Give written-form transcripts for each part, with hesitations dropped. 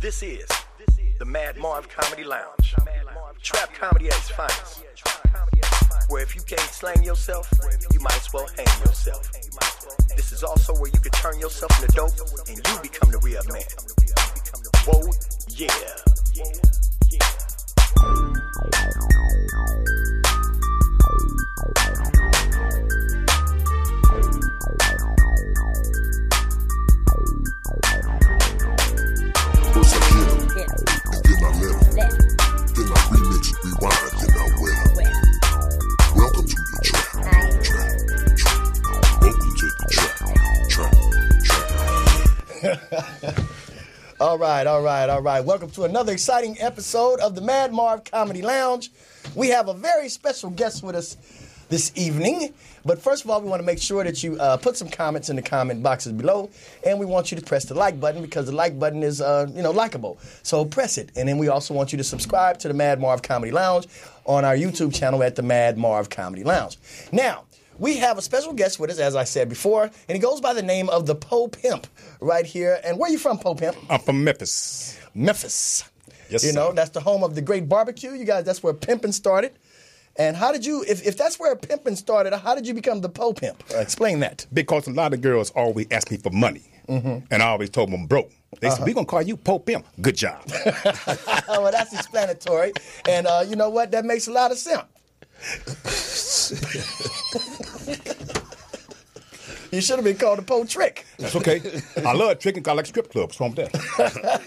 This is the Mad Marv Comedy Lounge. Trap comedy at its finest. Where if you can't slang yourself, you might as well hang yourself. This is also where you can turn yourself into dope and you become the real man. Whoa, yeah. First I hit 'em, and then I let 'em. Then I remix, rewind, then I wet 'em. Welcome to the trap. Welcome to the trap. All right. Welcome to another exciting episode of the Mad Marv Comedy Lounge. We have a very special guest with us this evening. But first of all, we want to make sure that you put some comments in the comment boxes below. And we want you to press the like button because the like button is, likable. So press it. And then we also want you to subscribe to the Mad Marv Comedy Lounge on our YouTube channel at the Mad Marv Comedy Lounge. Now, we have a special guest with us, as I said before, and he goes by the name of the Po Pimp right here. And where are you from, Po Pimp? I'm from Memphis. Memphis. Yes, You know, sir. that's the home of the great barbecue. You guys, that's where pimping started. And how did you, if that's where pimping started, how did you become the Po Pimp? Explain that. Because a lot of girls always ask me for money. And I always told them I'm broke. They said, we're going to call you Po Pimp. Good job. Well, that's explanatory. And you know what? That makes a lot of sense. You should have been called a Po Trick. That's okay. I love tricking because I like strip clubs. What's wrong with that?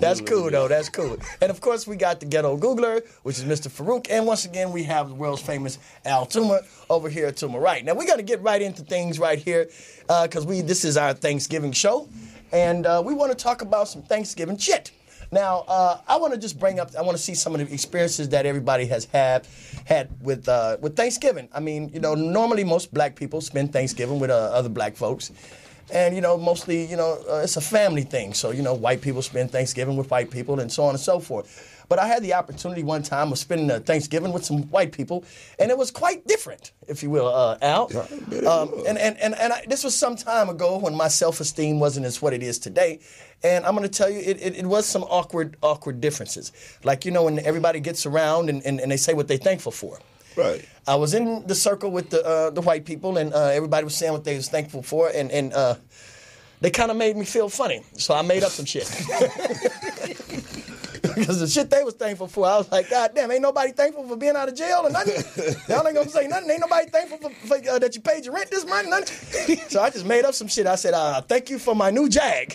That's cool, though. That's cool. And, of course, we got the ghetto Googler, which is Mr. Faarooq. And, once again, we have the world's famous Al Toomer over here to my right. Now, we're going to get right into things right here because this is our Thanksgiving show. And we want to talk about some Thanksgiving shit. Now, I want to just bring up, I want to see some of the experiences that everybody has had with Thanksgiving. I mean, you know, normally most black people spend Thanksgiving with other black folks. And, you know, mostly, it's a family thing. So, white people spend Thanksgiving with white people and so on and so forth. But I had the opportunity one time of spending Thanksgiving with some white people, and it was quite different, if you will, Al. This was some time ago when my self-esteem wasn't as what it is today. And I'm going to tell you, it was some awkward differences. Like, when everybody gets around and they say what they're thankful for. Right. I was in the circle with the white people, and everybody was saying what they was thankful for, and they kind of made me feel funny. So I made up some shit. Because the shit they was thankful for, I was like, God damn, ain't nobody thankful for being out of jail or nothing? Y'all ain't gonna say nothing. Ain't nobody thankful for that you paid your rent this month, nothing. So I just made up some shit. I said, thank you for my new Jag.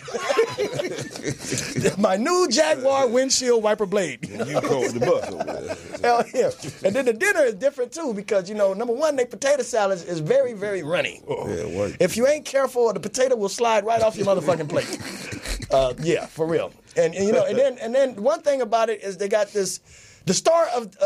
My new Jaguar windshield wiper blade. You called the bus over there. Hell yeah. And then the dinner is different too because, number one, their potato salad is very, very runny. Yeah, white. If you ain't careful, the potato will slide right off your motherfucking plate. Yeah, for real. And then one thing about it is they got this. The star of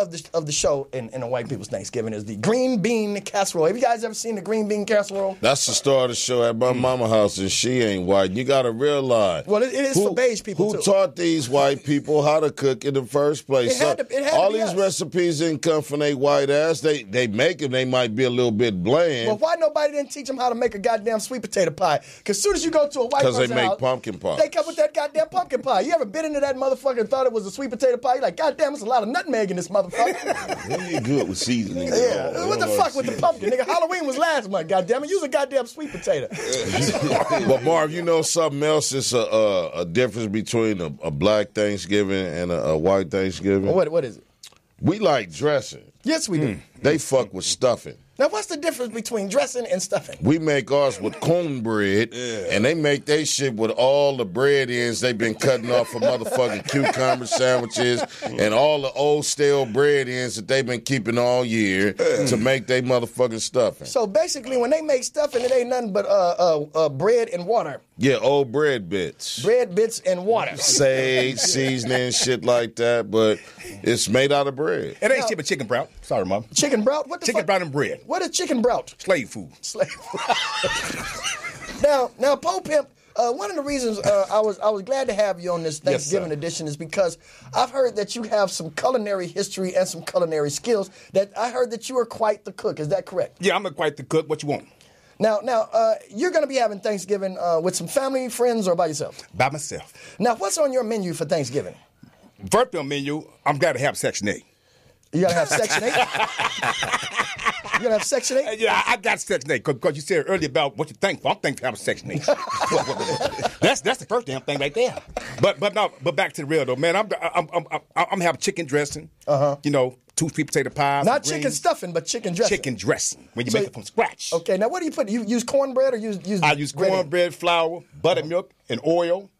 the show in the white people's Thanksgiving is the green bean casserole. Have you guys ever seen the green bean casserole? That's the star of the show at my mama's house, and she ain't white. You got to realize. Well, it is for beige people, who too. taught these white people how to cook in the first place? It had to all be these us. recipes didn't come from they white ass. They make them. They might be a little bit bland. Well, why nobody didn't teach them how to make a goddamn sweet potato pie? Because as soon as you go to a white Because they person's make house, pumpkin pie. they come with that goddamn pumpkin pie. You ever bit into that motherfucker and thought it was a sweet potato pie? You're like, goddamn, there's a lot of nutmeg in this motherfucker. You good with seasoning. Yeah, what the fuck with the pumpkin? Nigga, Halloween was last month, goddammit. Use a goddamn sweet potato. But Marv, you know something else? It's a difference between a black Thanksgiving and a white Thanksgiving. What is it? We like dressing. Yes, we do. They fuck with stuffing. Now, what's the difference between dressing and stuffing? We make ours with cornbread, and they make their shit with all the bread ends they've been cutting off for motherfucking cucumber sandwiches and all the old stale bread ends that they've been keeping all year to make their motherfucking stuffing. So basically, when they make stuffing, it ain't nothing but bread and water. Yeah, old bread bits. Bread bits and water. Sage, seasoning, shit like that, but it's made out of bread. It ain't shit but chicken brown. Sorry, Mom. Chicken brout? What the Chicken fuck? brown and bread. What is chicken brout? Slave food. Now, Po Pimp, one of the reasons I was glad to have you on this Thanksgiving sir. edition is because I've heard that you have some culinary history and some culinary skills. That I heard that you are quite the cook. Is that correct? Yeah, I'm quite the cook. What you want? Now, you're going to be having Thanksgiving with some family, friends, or by yourself? By myself. Now, what's on your menu for Thanksgiving? First on menu, I'm got to have Section 8. You got to have Section 8? You going to have Section 8? Yeah, I got Section 8 because you said earlier about what you think for. I'm thankful to have a Section 8. That's the first damn thing right there. But back to the real though, man. I'm having chicken dressing. You know, 2 sweet potato pies. Not chicken stuffing, but chicken dressing. Chicken dressing when you make it from scratch. Okay, now what do you put? You use cornbread or use? I use cornbread, flour, buttermilk, and oil.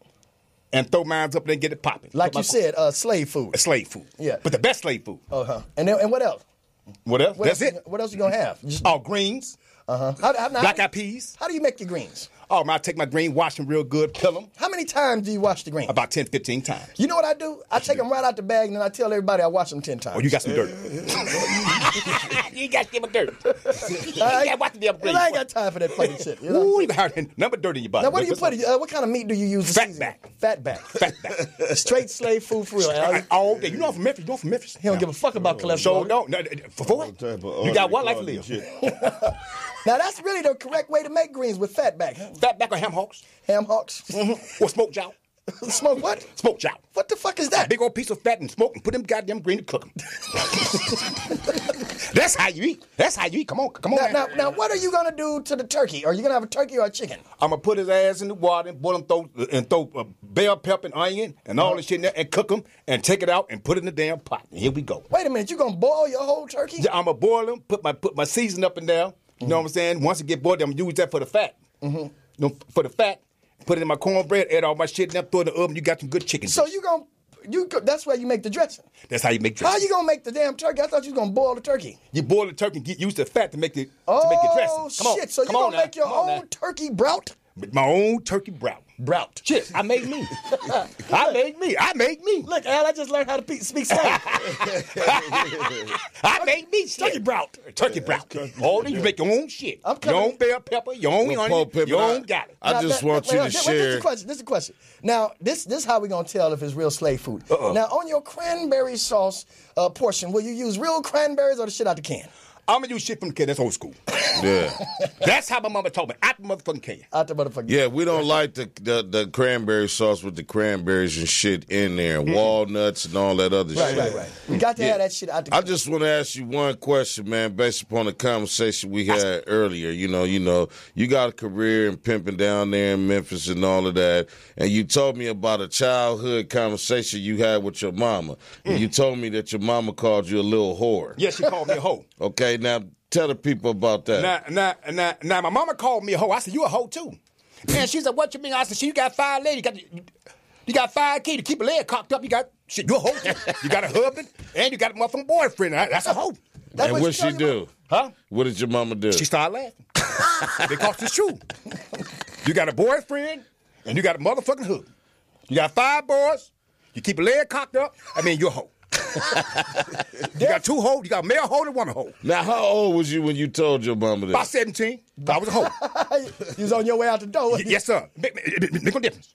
And throw mine up there and get it popping. Like you said, slave food. Slave food. Yeah. But the best slave food. And what else? What else? That's it. What else you going to have? Greens. Black eyed peas. How do you make your greens? Oh, man, I take my green, wash them real good, peel them. How many times do you wash the greens? About 10, 15 times. You know what I do? I take them right out the bag, and then I tell everybody I wash them 10 times. Oh, you got some dirt. You got to give them dirt. You got to watch the upgrade. I ain't got time for that funny shit. You know? Ooh, you got number dirt in your body. Now, what do you put? What kind of meat do you use? Fatback. Fatback. Straight slave food for real. All day. You know I'm from Memphis. You know I'm from Memphis. He don't give a fuck about cholesterol. So, no, for what? You got one life to live. Now, that's really the correct way to make greens with fatback. Fatback or ham hocks. Ham hocks? Or smoked jowl. Smoke what? Smoked jowl. What the fuck is that? A big old piece of fat and smoke and put them goddamn green to cook them. That's how you eat. That's how you eat. Come on. Now, what are you going to do to the turkey? Are you going to have a turkey or a chicken? I'm going to put his ass in the water and boil him and throw bell pepper and onion and all this shit in there and cook them and take it out and put it in the damn pot. And here we go. Wait a minute. You going to boil your whole turkey? Yeah, I'm going to boil them, put my seasoning up in there. You know what I'm saying? Once it get boiled, I'm going to use that for the fat. You know, for the fat, put it in my cornbread, add all my shit in there, throw it in the oven, you got some good chicken. So that's where you make the dressing. That's how you make dressing. How you gonna make the damn turkey? I thought you was gonna boil the turkey. You boil the turkey and get used to the fat to make the dressing. Come on, shit! So you gonna make your own turkey brout? My own turkey brout. Shit, I made me. I made me. Look, Al, I just learned how to speak slang. I made me turkey brout. Turkey brout. Oh, then you make your own shit. Your own bell pepper, your own onion, your own got it. I just want you to share. This is the question. Now, this is how we're going to tell if it's real slave food. Now, on your cranberry sauce portion, will you use real cranberries or the shit out the can? I'm going to use shit from the can. That's old school. Yeah. That's how my mama told me. Out the motherfucking can. Out the motherfucking can. Yeah, we don't like the cranberry sauce with the cranberries and shit in there, walnuts and all that other shit. Right. We got to have that shit out the can. I just want to ask you one question, man, based upon the conversation we had earlier. You know, you got a career in pimping down there in Memphis and all of that, and you told me about a childhood conversation you had with your mama. And you told me that your mama called you a little whore. Yes, she called me a hoe. Okay, now tell the people about that. Now, my mama called me a hoe. I said, you a hoe too. And she said, what you mean? I said, you got 5 legs. You got 5 kids. To keep a leg cocked up. You got shit. You a hoe too. You got a husband and you got a motherfucking boyfriend. That's a hoe. And what she do? Huh? What did your mama do? She started laughing. Because it's true. You got a boyfriend and you got a motherfucking husband. You got 5 boys. You keep a leg cocked up. I mean, you're a hoe. You got 2 hoes. You got a male hoe and 1 hoe. Now, how old was you when you told your mama that? About 17. I was a hoe. You was on your way out the door. Yes, sir. Make no difference.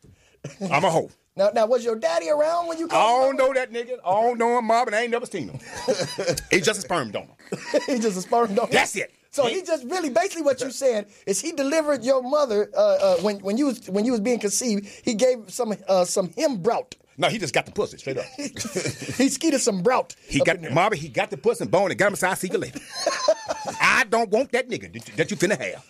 I'm a hoe. Now, was your daddy around when you called? I don't know that nigga. I don't know him, Marv, and I ain't never seen him. He's just a sperm donor. He's just a sperm donor. That's it. So he just really, basically what you're saying is he delivered your mother when you was being conceived. He gave some him brout. No, he just got the pussy straight up. He skeeted some brout. He got the pussy and bone and got him a side see you later. I don't want that nigga that you finna have.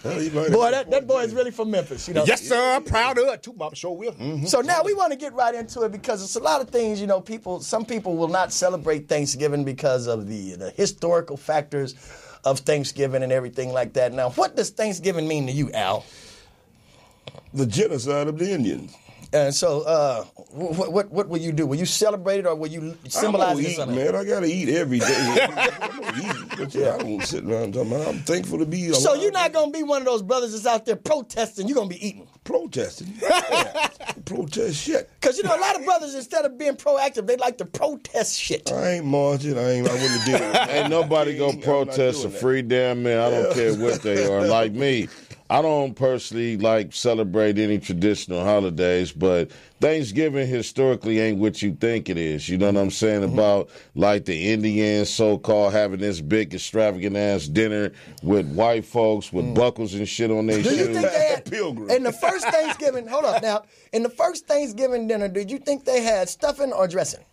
Boy, that boy is really from Memphis, you know. Yes, sir. I'm proud of it too, Mama. Sure will. Mm-hmm. So now we want to get right into it because it's a lot of things, you know. Some people will not celebrate Thanksgiving because of the historical factors of Thanksgiving and everything like that. Now, what does Thanksgiving mean to you, Al? The genocide of the Indians. And so, what will you do? Will you celebrate it, or will you symbolize it? I'm gonna eat, man. I gotta eat every day. I'm gonna eat, but I don't sit around talking about. I'm thankful to be alive. So you're not gonna be one of those brothers that's out there protesting. You're gonna be eating. Protesting. Yeah. Protest shit. Because you know a lot of brothers, instead of being proactive, they like to protest shit. I ain't marching. I wouldn't do it. Ain't nobody gonna protest a free damn man. I don't care what they are. Like me. I don't personally like celebrate any traditional holidays, but Thanksgiving historically ain't what you think it is. You know what I'm saying? About like the Indians so-called having this big extravagant ass dinner with white folks with buckles and shit on their Do you shoes. think they had, Pilgrim. in the first Thanksgiving, hold up now, in the first Thanksgiving dinner, did you think they had stuffing or dressing?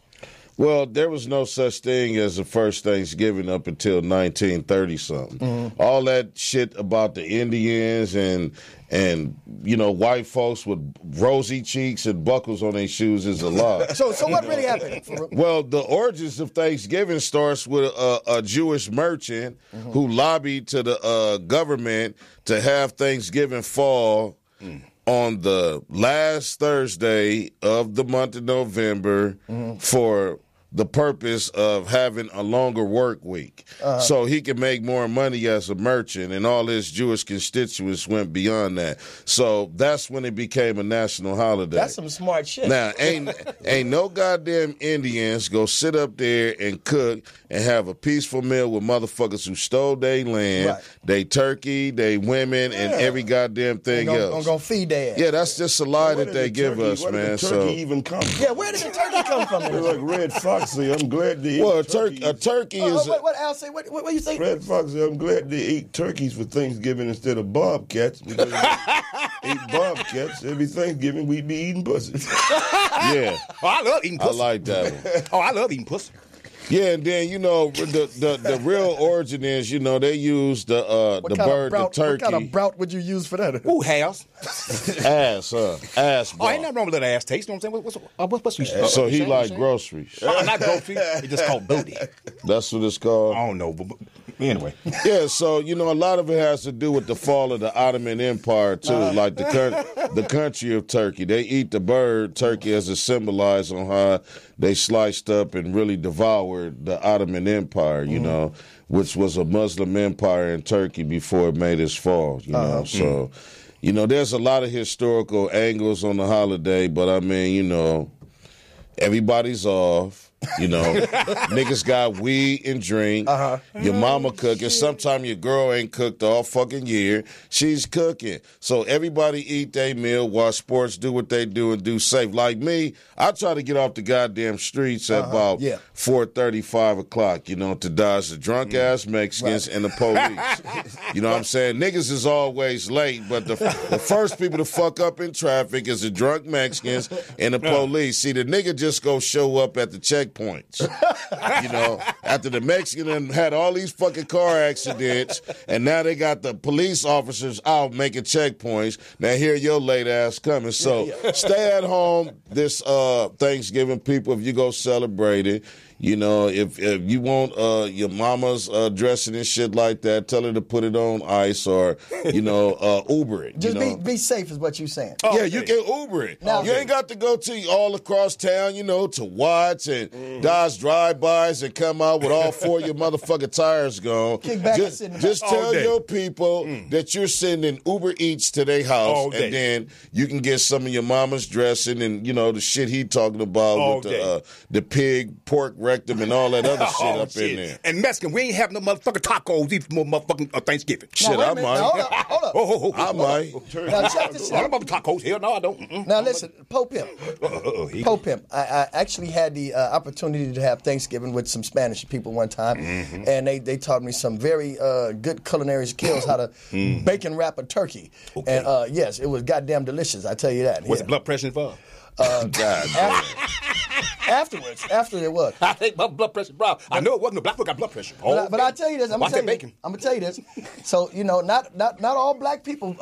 Well, there was no such thing as the first Thanksgiving up until 1930-something. All that shit about the Indians and white folks with rosy cheeks and buckles on their shoes is a lie. So what really happened? Well, the origins of Thanksgiving starts with a Jewish merchant who lobbied to the government to have Thanksgiving fall on the last Thursday of the month of November for the purpose of having a longer work week so he can make more money as a merchant, and all his Jewish constituents went beyond that. So that's when it became a national holiday. That's some smart shit. Now, ain't no goddamn Indians go sit up there and cook and have a peaceful meal with motherfuckers who stole their land, they turkey, they women, and every goddamn thing else. I'm gonna feed their ass. Yeah, that's just a lie that they give us, where man. Did the turkey even come from? Yeah, where did the turkey come from? They're like Red Foxy. I'm glad they Well, eat a turkey is. What Al say? What you say? Red Foxy, I'm glad they ate turkeys for Thanksgiving instead of bobcats. Because if they ate bobcats, every Thanksgiving we'd be eating pussy. Yeah, Oh, I love eating I pussy. like that one. Oh, I love eating pussy. Yeah, and then the real origin is they use the bird, the turkey. What kind of brout would you use for that? Ooh, house. ass Oh, bar. ain't nothing wrong with that ass taste. You know what I'm saying? What's you So he like groceries. Not grocery. It's just called booty. That's what it's called. I don't know, but anyway. Yeah, so a lot of it has to do with the fall of the Ottoman Empire too. Like the country of Turkey, they eat the bird turkey as it symbolized on how they sliced up and really devoured the Ottoman Empire. Which was a Muslim empire in Turkey before it made its fall. So there's a lot of historical angles on the holiday, but I mean, everybody's off. Niggas got weed and drink. Your mama cooking. Sometimes your girl ain't cooked all fucking year. She's cooking. So everybody eat their meal, watch sports, do what they do, and do safe. Like me, I try to get off the goddamn streets at about 4:30, 5 o'clock, to dodge the drunk-ass Mexicans and the police. You know what I'm saying? Niggas is always late, but the first people to fuck up in traffic is the drunk Mexicans and the police. See, the nigga just go show up at the checkpoints. After the Mexican had all these fucking car accidents, and now they got the police officers out making checkpoints. Now here your late ass coming. So stay at home this Thanksgiving, people, if you go celebrate it. If you want your mama's dressing and shit like that, tell her to put it on ice or, Uber it. Just be safe is what you're saying. Yeah, you can Uber it. Now, you ain't got to go to all across town, to Watts and Dodge drive-bys and come out with all four of your motherfucking tires gone. Kick back Just and sit tell your people that you're sending Uber Eats to their house, and then you can get some of your mama's dressing and, the shit he talking about with the pig, pork rectum, and all that other shit up in there. And Mexican, we ain't having no motherfucking tacos either for motherfucking Thanksgiving. Shit, wait a I minute. might. Now, hold up. I might. Now, check this I out. don't about tacos. Hell no, I don't. Now, listen, Pope Pimp. Pope Pimp. I actually had the opportunity to have Thanksgiving with some Spanish people one time, and they taught me some very good culinary skills, how to bacon wrap a turkey. Okay. And, yes, it was goddamn delicious, I tell you that. What's the blood pressure involved? After it was. I think my blood pressure, bro. I know it wasn't. Black folk got blood pressure. But I tell you this, I'm Watch gonna that tell you. bacon. I'm gonna tell you this. So not all black people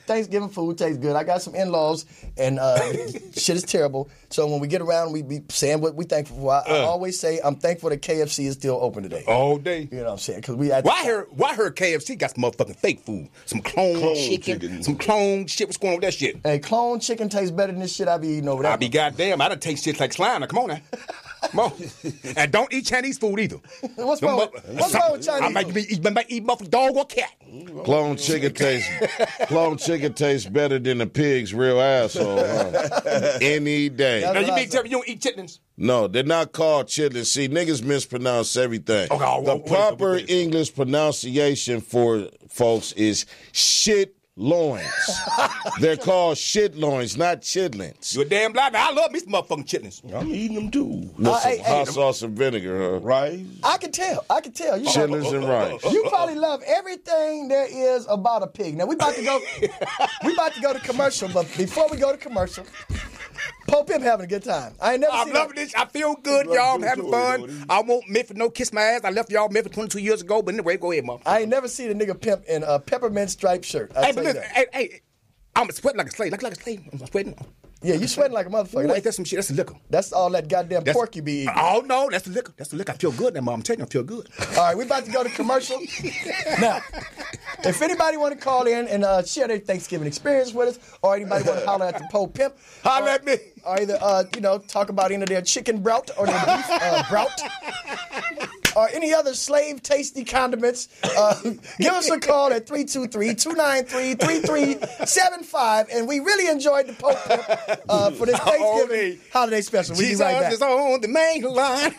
Thanksgiving food tastes good. I got some in-laws, and shit is terrible. So when we get around, we be saying what we thankful for. I always say I'm thankful that KFC is still open today. All day. You know what I'm saying? Because I heard KFC got some motherfucking fake food, some clone chicken, some clone shit. What's going on with that shit? Hey, clone chicken tastes better than this shit I be eating over there. I be goddamn. I done taste shit like slime. Now, come on now. Come on. And don't eat Chinese food either. What's wrong with Chinese I might food? be eat motherfucking dog or cat. Clone chicken tastes better than the pig's real asshole, huh? Any day. That's Now, what you I mean said. tell me you don't eat chitlins? No, they're not called chitlins. See, niggas mispronounce everything. Okay, The what is proper English pronunciation for folks is shit loins. They're called shit loins, not chitlins. You're damn blind. I love me some motherfucking chitlins. I'm eating them too. With some hey, hot sauce and vinegar, huh? Rice. I can tell. You Chitlins and rice. You probably love everything there is about a pig. Now we about to go to commercial, but before we go to commercial, Pope Pimp having a good time. I ain't never I'm seen loving this. I feel good, y'all. I'm having fun. I won't Memphis no kiss my ass. I left y'all Memphis 22 years ago, but anyway, go ahead, motherfucker. I ain't never seen a nigga pimp in a peppermint striped shirt. Hey, but listen, hey, I'm sweating like a slave. Like a slave. I'm sweating. Yeah, you sweating like a motherfucker. Ooh, ain't that some shit? That's the liquor. That's all that goddamn pork you be eating. Oh, no, that's the liquor. That's the liquor. I feel good now, Mom. I'm telling you, I feel good. All right, we about to go to commercial. Now, if anybody want to call in and share their Thanksgiving experience with us, or anybody want to holler at the Pope Pimp, Holler at me. Or either, talk about any of their chicken brout or their beef brout, or any other slave tasty condiments, give us a call at 323-293-3375. And we really enjoyed the Pope Pimp for this Thanksgiving holiday special. We'll be right back. Jesus is on the main line.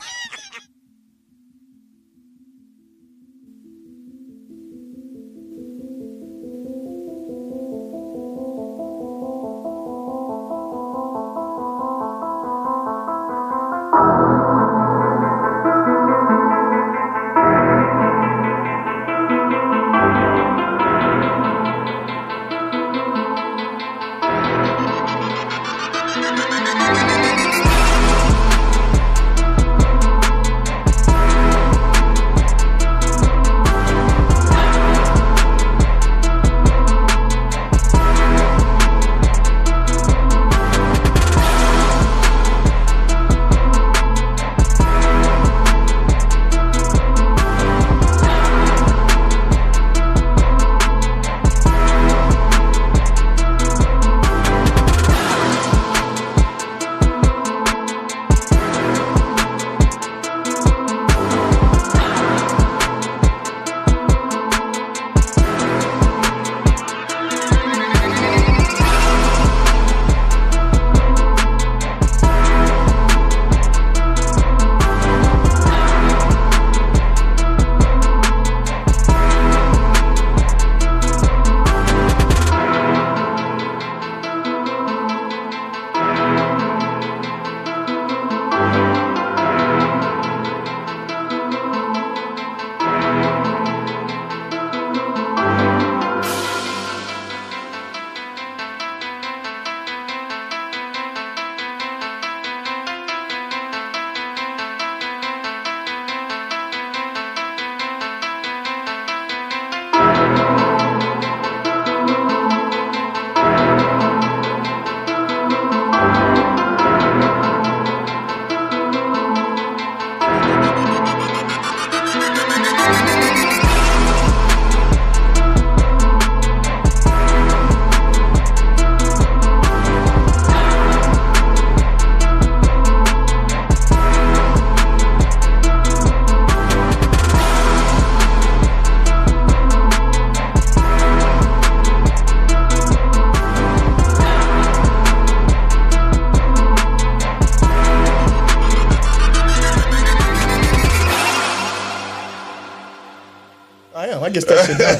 I guess that shit done.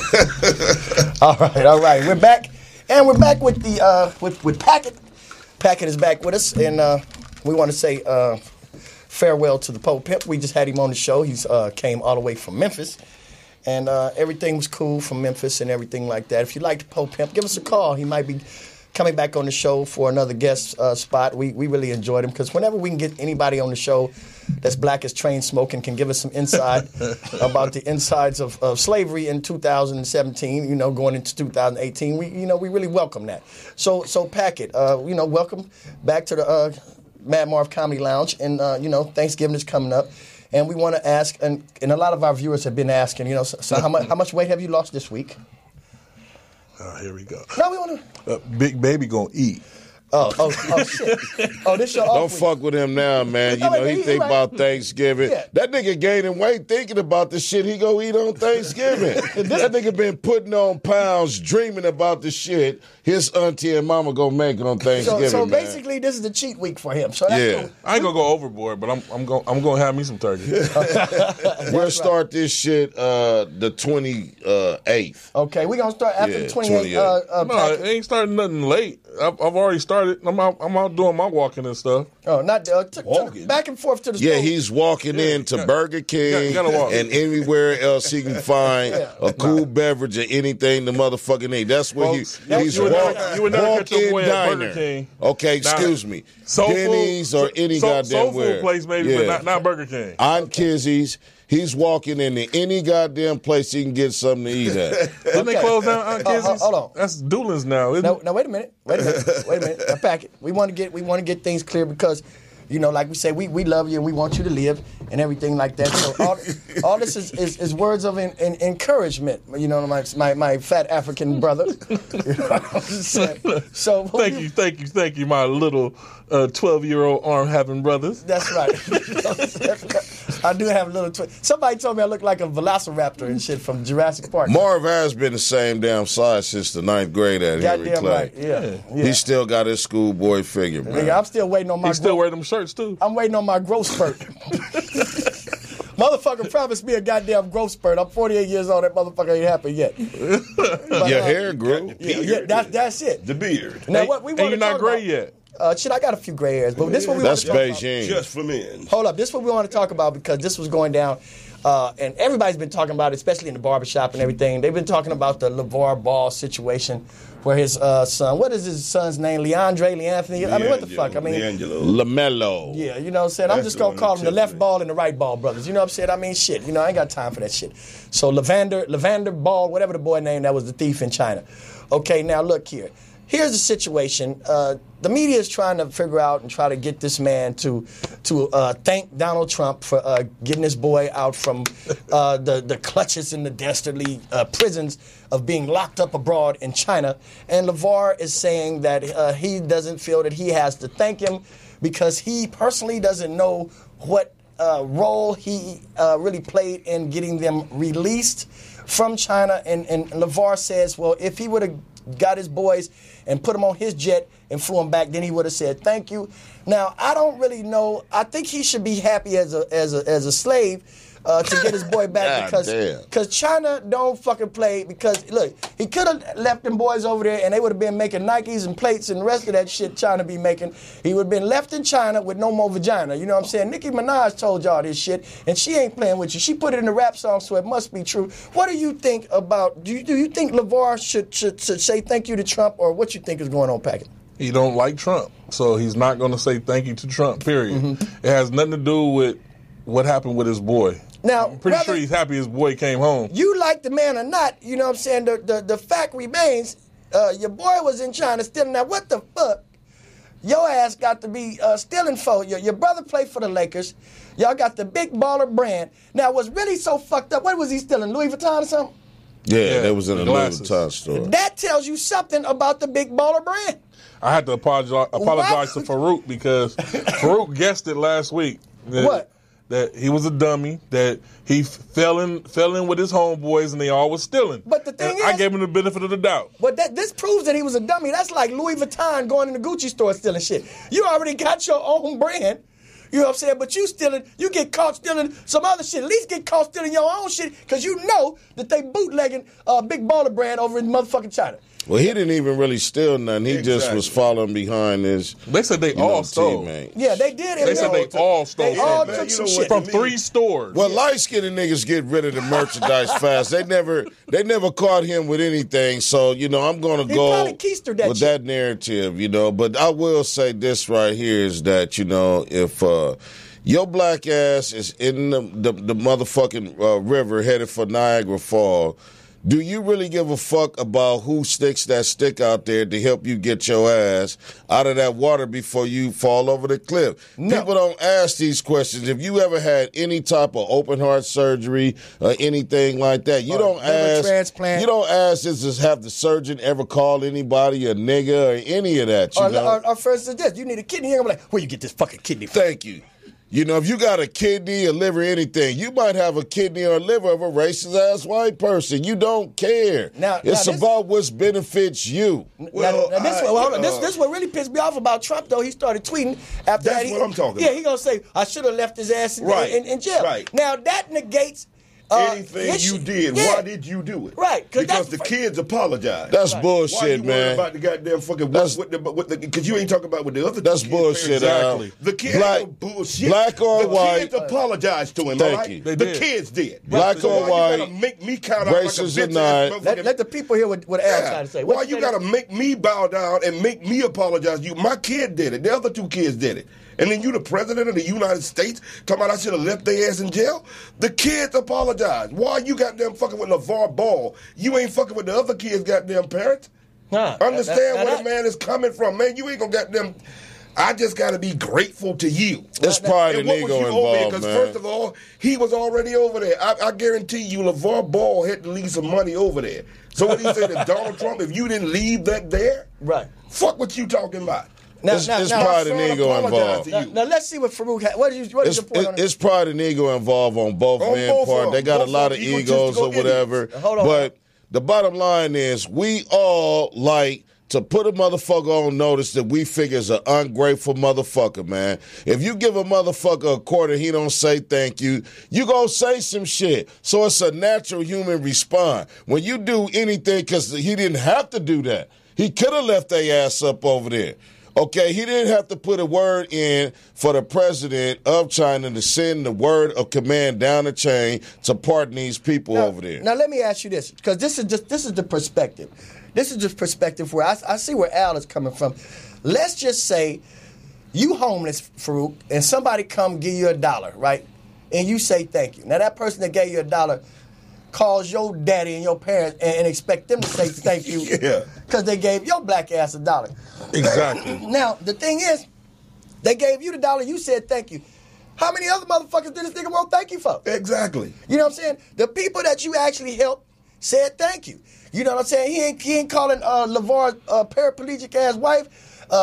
All right. We're back, and we're back with the with Packett. Packett is back with us, and we want to say farewell to the Pope Pimp. We just had him on the show. He's came all the way from Memphis, and everything was cool from Memphis and everything like that. If you like the Pope Pimp, give us a call. He might be coming back on the show for another guest spot. We really enjoyed him because whenever we can get anybody on the show that's black as train smoking, can give us some insight about the insides of slavery in 2017, going into 2018, we really welcome that. So Packett, welcome back to the Mad Marv Comedy Lounge, and Thanksgiving is coming up, and we want to ask, and a lot of our viewers have been asking, so how much weight have you lost this week? Here we go. No, we want to. Big Baby gonna eat. Oh, shit. Oh, this your Don't off week. fuck with him now, man. You Oh, know, he he think right. about Thanksgiving. Yeah. That nigga gaining weight thinking about the shit he go eat on Thanksgiving. That nigga been putting on pounds, dreaming about the shit his auntie and mama gonna make on Thanksgiving, So man. basically, this is the cheat week for him. So that's Yeah. cool. I ain't gonna go overboard, but I'm gonna have me some turkey. We'll start this shit the 28th. Okay, we're going to start after Yeah, the 28th. 28th. No, it ain't starting nothing late. I've already started. I'm out doing my walking and stuff. Oh, not Walking. back and forth to the Yeah, store. he's walking into Burger King gotta walk. and anywhere else he can find a cool beverage or anything the motherfucking need. That's where Folks, he's you would never catch your walk-in boy at Burger diner. King. Okay, Now, excuse me. Soul Denny's food, or any soul goddamn food where. place maybe, but not Burger King. Aunt Kizzy's. He's walking into any goddamn place he can get something to eat at. Didn't they close down Aunt Kizzy's? hold on. That's Doolin's now, isn't No, it? no, wait a minute. Now, pack it. We want to get things clear because, you know, like we say, we love you and we want you to live and everything like that. So all this is words of encouragement. You know, my fat African brother. You know what I'm saying? So Thank you, my little 12-year-old arm-having brothers. That's right. I do have a little twist. Somebody told me I look like a velociraptor and shit from Jurassic Park. Marv has been the same damn size since the 9th grade at Henry Goddamn Clay. right. Yeah. He still got his schoolboy figure, man. Nigga, I'm still waiting on my He still growth. wear them shirts, too. I'm waiting on my growth spurt. Motherfucker promised me a goddamn growth spurt. I'm 48 years old. That motherfucker ain't happened yet. But, Your hair grew. Yeah, that's it. The beard. Now, what we And want you're to not talk gray about, yet. Shit, I got a few gray hairs, but this is what we want That's to talk about. Beijing. Just for men. Hold up, this is what we want to talk about because this was going down, and everybody's been talking about it, especially in the barbershop and everything. They've been talking about the LeVar Ball situation where his son, what is his son's name? Leanthony? I mean, what the fuck? I mean, Leangelo. LaMelo. yeah, you know what I'm saying? I'm That's just the going to one call that them the left tipped ball and the right ball brothers. You know what I'm saying? I mean, shit. You know, I ain't got time for that shit. So Levander Ball, whatever the boy name, that was the thief in China. Okay, now look here. Here's the situation. The media is trying to figure out and try to get this man to thank Donald Trump for getting his boy out from the clutches and the dastardly prisons of being locked up abroad in China. And LeVar is saying that he doesn't feel that he has to thank him because he personally doesn't know what role he really played in getting them released from China. And LeVar says, well, if he would have got his boys and put them on his jet and flew them back, then he would have said thank you. Now, I don't really know. I think he should be happy as a slave to get his boy back because China don't fucking play. Because look, he could have left them boys over there and they would have been making Nikes and plates and the rest of that shit China be making. He would have been left in China with no more vagina. You know what I'm saying? Nicki Minaj told y'all this shit and she ain't playing with you. She put it in the rap song, so it must be true. What do you think about? Do you think LeVar should say thank you to Trump, or what you think is going on, Packett? He don't like Trump, so he's not going to say thank you to Trump, period. Mm-hmm. It has nothing to do with what happened with his boy. Now, I'm pretty sure he's happy his boy came home. You like the man or not, you know what I'm saying? The fact remains, your boy was in China stealing. Now, what the fuck? Your ass got to be stealing for. Your brother played for the Lakers. Y'all got the big baller brand. Now, what's really so fucked up, what was he stealing, Louis Vuitton or something? Yeah, that was in a Louis glasses. Vuitton store. That tells you something about the big baller brand. I had to apologize to Faarooq because Faarooq guessed it last week. What? That he was a dummy, that he fell in with his homeboys and they all was stealing. But the thing And I is- gave him the benefit of the doubt. But this proves that he was a dummy. That's like Louis Vuitton going in the Gucci store stealing shit. You already got your own brand. You know what I'm saying? But you get caught stealing some other shit. At least get caught stealing your own shit because you know that they bootlegging Big Baller brand over in motherfucking China. Well, he didn't even really steal nothing. He just was following behind his. They said they all stole. teammate. Yeah, they did. They said they all stole They all something. took some You know shit. what? From 3 stores. Well, light-skinned niggas get rid of the merchandise fast. They never caught him with anything. So, I'm going to He go probably keistered that with shit. that narrative, But I will say this right here is that, if your black ass is in the motherfucking river headed for Niagara Falls, Do you really give a fuck about who sticks that stick out there to help you get your ass out of that water before you fall over the cliff? No. People don't ask these questions. If you ever had any type of open heart surgery or anything like that, you don't ask. Transplant. You don't ask. Just have the surgeon ever call anybody a nigga or any of that? You know? Or for instance, this, you need a kidney. You're gonna be like, where you get this fucking kidney from? Thank you. You know, if you got a kidney, a liver, anything, you might have a kidney or a liver of a racist-ass white person. You don't care. It's about what benefits you. This what really pissed me off about Trump, though. He started tweeting after that. That's what I'm talking about. Yeah, he going to say, I should have left his ass in jail. Right. Now, that negates... anything you did, why did you do it? Right. Because the kids apologized. That's bullshit, why you man. about the goddamn fucking because you ain't talking about with the other That's kids' bullshit, parents. Al. The kids ain't bullshit. Black or the white. kids apologized to him, Thank all right? you. The kids did. Black so or why white, you gotta make me count out racist like or a not. bitch? Let the people hear what Al's trying to say. Why you gotta make me bow down and make me apologize? My kid did it. The other two kids did it. And then you the president of the United States talking about I should have left their ass in jail? The kids apologized. Why you goddamn fucking with LeVar Ball? You ain't fucking with the other kids' goddamn parents? Understand where the man is coming from. Man, you ain't gonna goddamn... I just got to be grateful to you. There's pride and ego involved, because man. first of all, he was already over there. I guarantee you LeVar Ball had to leave some money over there. So what he said to Donald Trump, if you didn't leave that there, right? Fuck what you talking about. There's pride and ego involved. Now let's see what Faarooq had. What is your point on it? It's pride and ego involved on both men's part. They got a lot of egos or whatever. Hold on. But the bottom line is we all like to put a motherfucker on notice that we figure is an ungrateful motherfucker, man. If you give a motherfucker a quarter, he don't say thank you, you gonna say some shit. So it's a natural human response. When you do anything, because he didn't have to do that. He could have left their ass up over there. Okay, he didn't have to put a word in for the president of China to send the word of command down the chain to pardon these people over there. Now let me ask you this, because this is the perspective. This is the perspective where I see where Al is coming from. Let's just say you homeless, Faarooq, and somebody come give you $1, right? And you say thank you. Now that person that gave you $1 calls your daddy and your parents and expect them to say thank you because they gave your black ass $1. Exactly. Now, the thing is, they gave you the $1, you said thank you. How many other motherfuckers did this nigga want thank you for? Exactly. You know what I'm saying? The people that you actually helped said thank you. You know what I'm saying? He ain't calling LeVar's paraplegic ass wife,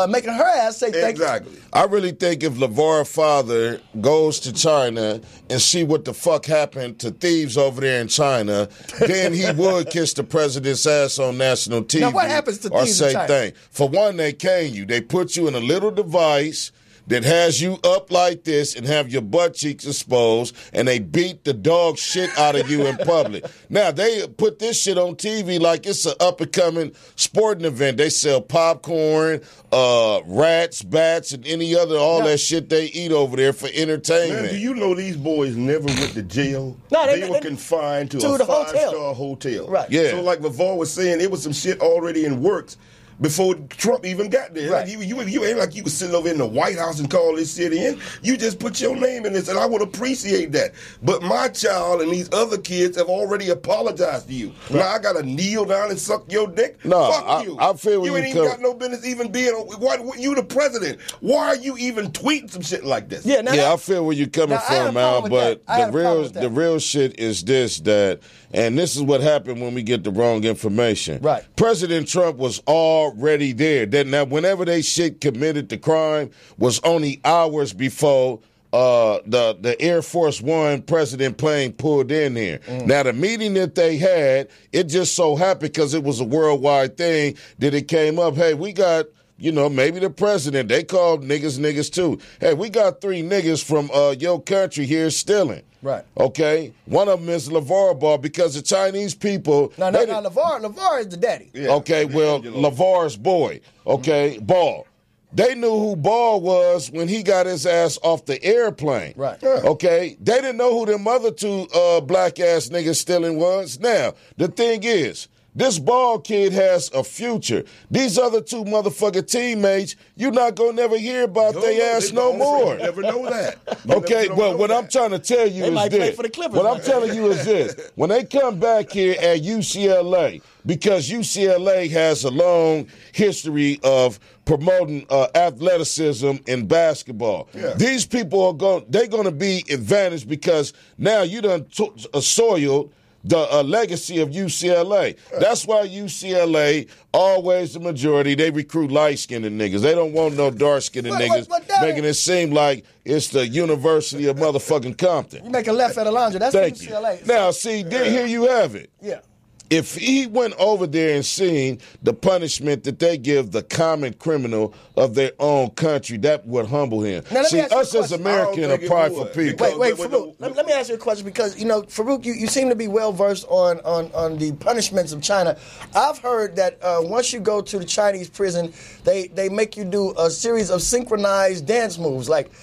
making her ass say thank you. Exactly. I really think if LeVar's father goes to China and see what the fuck happened to thieves over there in China, then he would kiss the president's ass on national TV. Now, what happens to thieves in China? Or say thank. For one, they cane you. They put you in a little device that has you up like this and have your butt cheeks exposed, and they beat the dog shit out of you in public. Now, they put this shit on TV like it's an up-and-coming sporting event. They sell popcorn, rats, bats, and any other, that shit they eat over there for entertainment. Man, do you know these boys never went to jail? No, they were confined to a five-star hotel. Right. Yeah. So like LeVar was saying, it was some shit already in works before Trump even got there. Right. Like you ain't like you was sitting over in the White House and call this shit in. You just put your name in this, and I would appreciate that. But my child and these other kids have already apologized to you. Right. Now I gotta kneel down and suck your dick? No, fuck you. I feel you ain't even got no business even being on. Why you the president? Why are you even tweeting some shit like this? Yeah, I feel where you're coming from, Al, but the real shit is this, that, and this is what happened when we get the wrong information. Right. President Trump was already there. Now, whenever they shit committed the crime was only hours before the Air Force One president plane pulled in there. Now, the meeting that they had, it just so happened because it was a worldwide thing that it came up, hey, we got, maybe the president, they called niggas too. Hey, we got 3 niggas from your country here stealing. Right. Okay? One of them is LeVar Ball because the Chinese people... No, LeVar is the daddy. Yeah. Okay, well, LeVar's boy, okay, Ball. They knew who Ball was when he got his ass off the airplane. Right. Okay? They didn't know who them other 2 black-ass niggas stealing was. Now, the thing is, this bald kid has a future. These other two motherfucking teammates, you're not going to never hear about their ass no more. You never know that. Okay, well, what I'm trying to tell you is this. What I'm telling you is this. When they come back here at UCLA, because UCLA has a long history of promoting athleticism in basketball. Yeah. These people they're going to be advantaged because now you done soiled the legacy of UCLA. That's why UCLA, always the majority, they recruit light-skinned niggas. They don't want no dark-skinned niggas, making it seem like it's the University of motherfucking Compton. You make a left at Alondra. That's UCLA. Now, see, here you have it. Yeah. If he went over there and seen the punishment that they give the common criminal of their own country, that would humble him. Now, see, us as Americans are prideful people. Wait, Faarooq, let me ask you a question because, Faarooq, you seem to be well-versed on the punishments of China. I've heard that once you go to the Chinese prison, they make you do a series of synchronized dance moves, like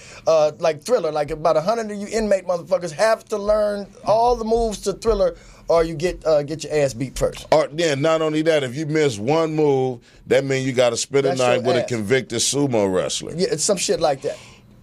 Thriller, like about 100 of you inmate motherfuckers have to learn all the moves to Thriller or you get your ass beat first. Or then, not only that, if you miss one move, that means you got to spend a night with a convicted sumo wrestler. Yeah, it's some shit like that.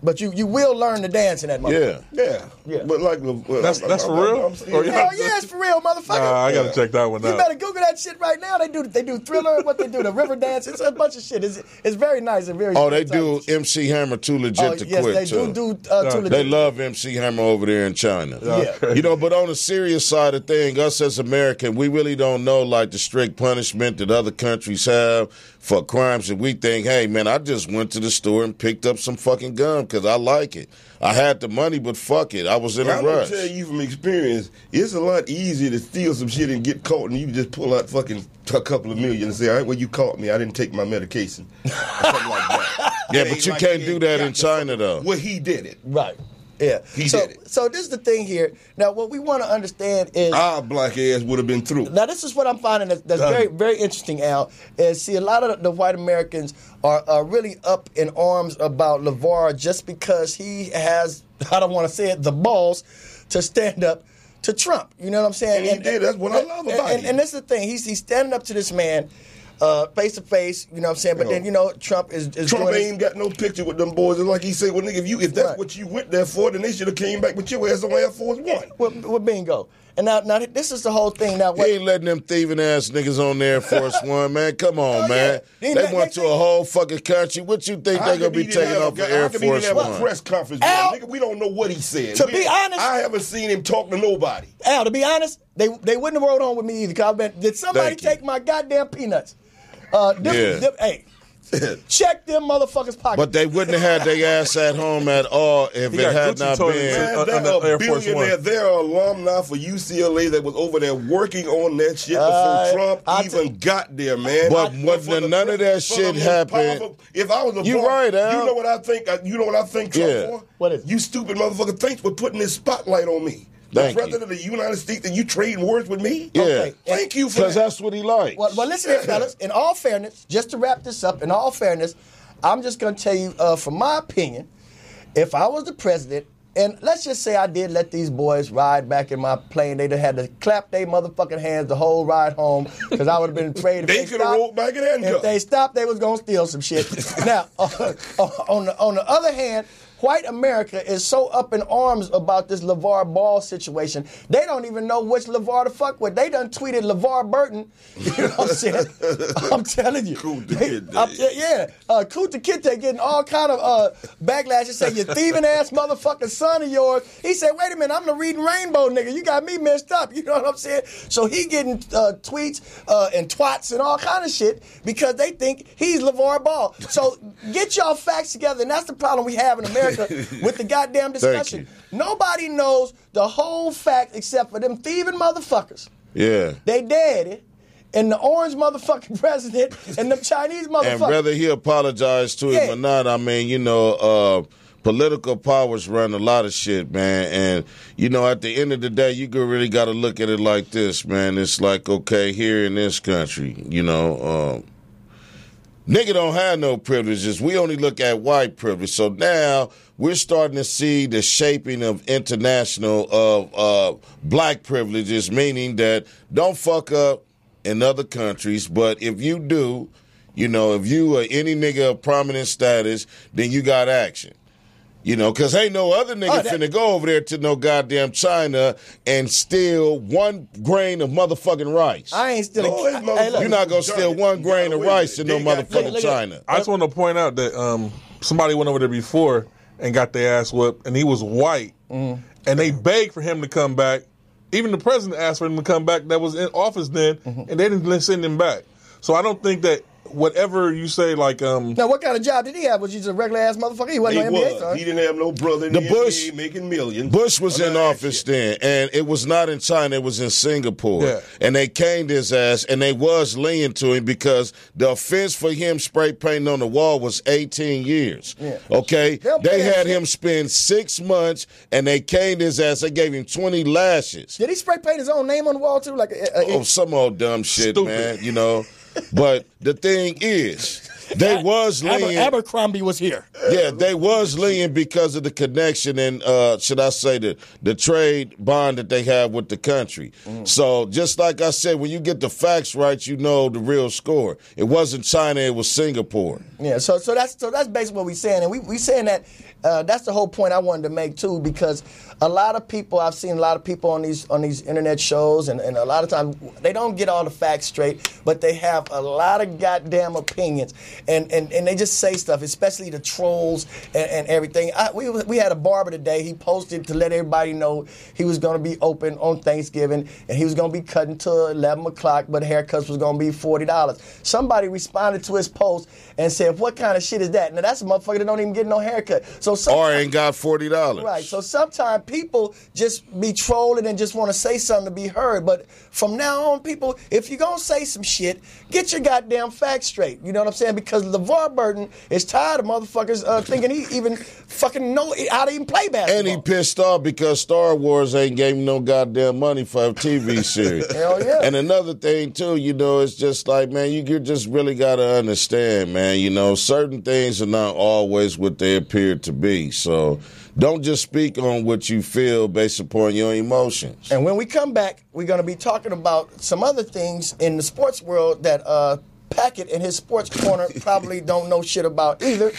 But you will learn to dance in that motherfucker. Yeah. But like that's for real? Hell yeah, it's for real, motherfucker. I gotta check that one out. You better Google that shit right now. They do Thriller, what they do, the river dance. It's a bunch of shit. It's very nice and very. Oh, they do MC Hammer Too Legit to Quit they too. do Too Legit. They love MC Hammer over there in China. Yeah. But on the serious side of things, us as Americans, we really don't know like the strict punishment that other countries have for crimes, and we think, hey man, I just went to the store and picked up some fucking gum because I like it. I had the money, but fuck it, I was in a rush. I'm tell you from experience, it's a lot easier to steal some shit and get caught, and you just pull out fucking a couple of million and say, all right, well, you caught me, I didn't take my medication. Something like that. Yeah, but you can't do that in China, though. Well, he did it. Right. Yeah. He did it. So this is the thing here. Now, what we want to understand is our black ass would have been through. Now, this is what I'm finding that's very, very interesting, Al, is see a lot of the white Americans are really up in arms about LeVar just because he has, I don't want to say it, the balls to stand up to Trump. You know what I'm saying? And he did. That's what I love about him. And this is the thing. He's standing up to this man face to face, you know what I'm saying? But then, Trump is Trump ain't got no picture with them boys. It's like he said, well, nigga, if that's what you went there for, then they should have came back with your ass on Air Force One. Well, bingo. And now this is the whole thing. Now, he ain't letting them thieving ass niggas on Air Force One, man. Come on, man. Yeah. They went to a whole fucking country. What you think they gonna be taking off for Air Force One? A press conference, nigga. We don't know what he said. To be honest, I haven't seen him talk to nobody. Al, to be honest, they wouldn't have rode on with me either. Did somebody take my goddamn peanuts? Hey, check them motherfuckers' pockets. But they wouldn't have had their ass at home at all if it had not been. There are billionaires. There are alumni for UCLA that was over there working on that shit before Trump even got there, man. But when none of that shit happened, if I was a you right, Al. You know what I think? You know what I think Trump for? What is it? You stupid motherfucker thinks for putting this spotlight on me. The president of the United States, and you trading words with me? Yeah. Okay. Thank you for that. Because that's what he likes. Well, listen here, fellas. In all fairness, just to wrap this up, in all fairness, I'm just going to tell you, from my opinion, if I was the president, and let's just say I did let these boys ride back in my plane, they'd have had to clap their motherfucking hands the whole ride home because I would have been afraid if they could have rolled back in handcuffs. If they stopped, they was going to steal some shit. Now, on the other hand, white America is so up in arms about this LeVar Ball situation. They don't even know which LeVar to fuck with. They done tweeted LeVar Burton. You know what I'm saying? I'm telling you. Kunta Kinte. Kunta Kinte getting all kind of backlash and say, you thieving ass motherfucking son of yours. He said, wait a minute, I'm the reading rainbow nigga. You got me messed up. You know what I'm saying? So he getting tweets and twats and all kind of shit because they think he's LeVar Ball. So get y'all facts together, and that's the problem we have in America with the goddamn discussion. Nobody knows the whole fact except for them thieving motherfuckers. Yeah. They daddy and the orange motherfucking president and them Chinese motherfuckers. And whether he apologized to him or not, I mean, political powers run a lot of shit, man. And, at the end of the day, you really got to look at it like this, man. It's like, okay, here in this country, nigga don't have no privileges. We only look at white privilege. So now we're starting to see the shaping of international of black privileges, meaning that don't fuck up in other countries, but if you do, you know, if you are any nigga of prominent status, then you got action. You know, because ain't no other nigga finna go over there to no goddamn China and steal 1 grain of motherfucking rice. I ain't stealing. You're not going to steal 1 grain of rice in no motherfucking China. I just want to point out that somebody went over there before and got their ass whipped, and he was white, and they begged for him to come back. Even the president asked for him to come back that was in office then, and they didn't send him back. So I don't think that whatever you say, like... Now, what kind of job did he have? Was he just a regular-ass motherfucker? He wasn't no NBA star. He didn't have no brother in the NBA making millions. Bush was in office then, and it was not in China. It was in Singapore. Yeah. And they caned his ass, and they was lenient to him because the offense for him spray painting on the wall was 18 years. Yeah. Okay? They had him spend 6 months, and they caned his ass. They gave him 20 lashes. Did he spray paint his own name on the wall, too? Some old dumb shit, man, you know. But the thing is, they was lenient. Abercrombie was here. Yeah, they was lenient because of the connection and, should I say, the trade bond that they have with the country. So just like I said, when you get the facts right, you know the real score. It wasn't China, it was Singapore. Yeah, so that's basically what we're saying. And we saying that that's the whole point I wanted to make, too, because a lot of people, I've seen a lot of people on these internet shows, and a lot of times they don't get all the facts straight, but they have a lot of goddamn opinions, and they just say stuff, especially the trolls and everything. We had a barber today. He posted to let everybody know he was going to be open on Thanksgiving, and he was going to be cutting till 11 o'clock, but haircuts was going to be $40. Somebody responded to his post and said, what kind of shit is that? Now, that's a motherfucker that don't even get no haircut. Or ain't got $40. Right. So sometimes people just be trolling and just want to say something to be heard. But from now on, people, if you're going to say some shit, get your goddamn facts straight. You know what I'm saying? Because LeVar Burton is tired of motherfuckers thinking he even fucking know how to even play basketball. And he pissed off because Star Wars ain't gave him no goddamn money for a TV series. Hell yeah. And another thing, too, you know, it's just like, man, you just really got to understand, man, you know, certain things are not always what they appear to be. So don't just speak on what you feel based upon your emotions. And when we come back, we're going to be talking about some other things in the sports world that Packett and his sports corner probably don't know shit about either.